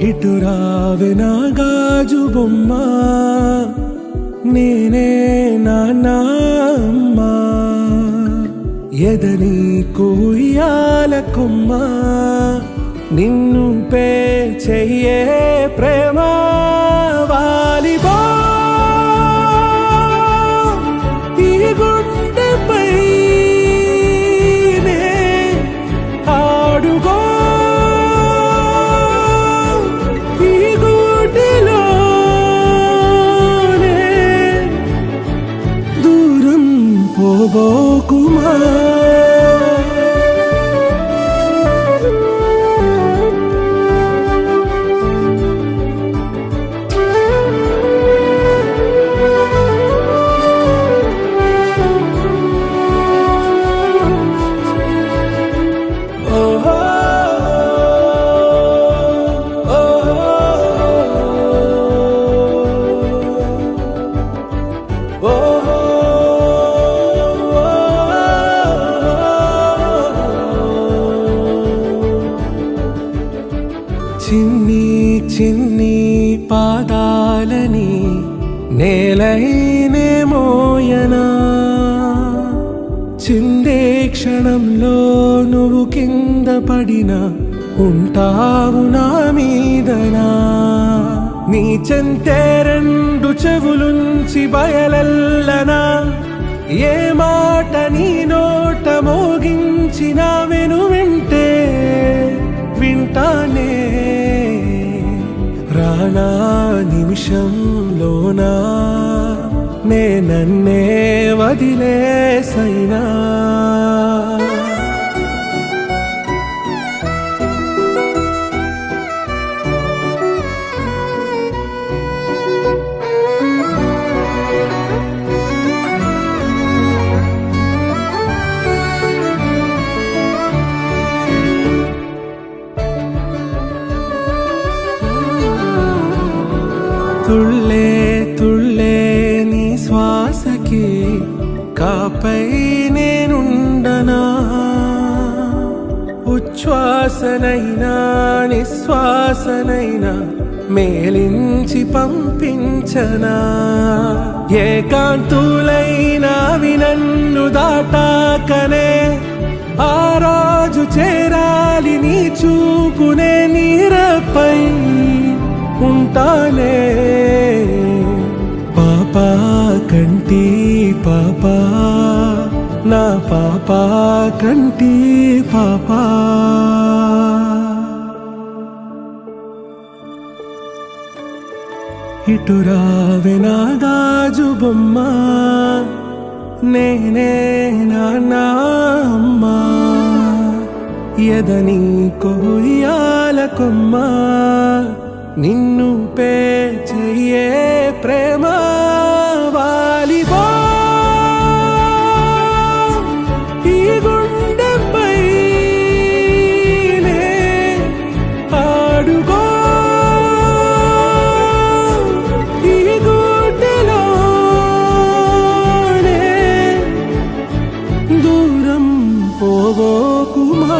ఇటు రావే నా గాజు బొమ్మ, నేనే నాన్న అమ్మ. ఎదని కూయాల కొమ్మ, నిన్ను పే చెయ్యే ప్రేమ. వాలిబా ఈ గుండెపై నే ఆడుగో, ఈ గూటిలోనే దూరం పోబోకుమా. చిన్ని చిన్ని పాదాలని నేలైనే మోయనా, చిందే క్షణంలో నువ్వు కింద పడినా ఉంటావు నా మీదనా. నీ చెంతే రెండు చెవులుంచి బయలెల్లనా, ఏ మాట నీ నోట మోగించిన వెను వింటే వింటానే. రానా నిమిషంలోనా నే నన్నే వదిలేసైనా. తుళ్ళే తుళ్ళే నీ శ్వాసకి కాపై నేనుండనా, ఉచ్ఛ్వాసనైనా నిశ్వాసనైనా మేలించి పంపించనా. ఏకాంతులైనవి నన్ను దాటాకనే ఆ రాజు చేరాలి నీ చూపునే నీరపై ఉంటానే. పాపా కంటి పాపా, నా పాపా కంటి పాపా. ఇటు రావే నా గాజు బొమ్మ, నేనే నాన్న అమ్మ. ఎదని కొయ్యాల కొమ్మ, నిన్ను పే చెయ్యే ప్రేమ. వాలిబా ఈ గుండెపై నే ఆడుగో, ఈ గూటిలోనే దూరం పోబోకుమా.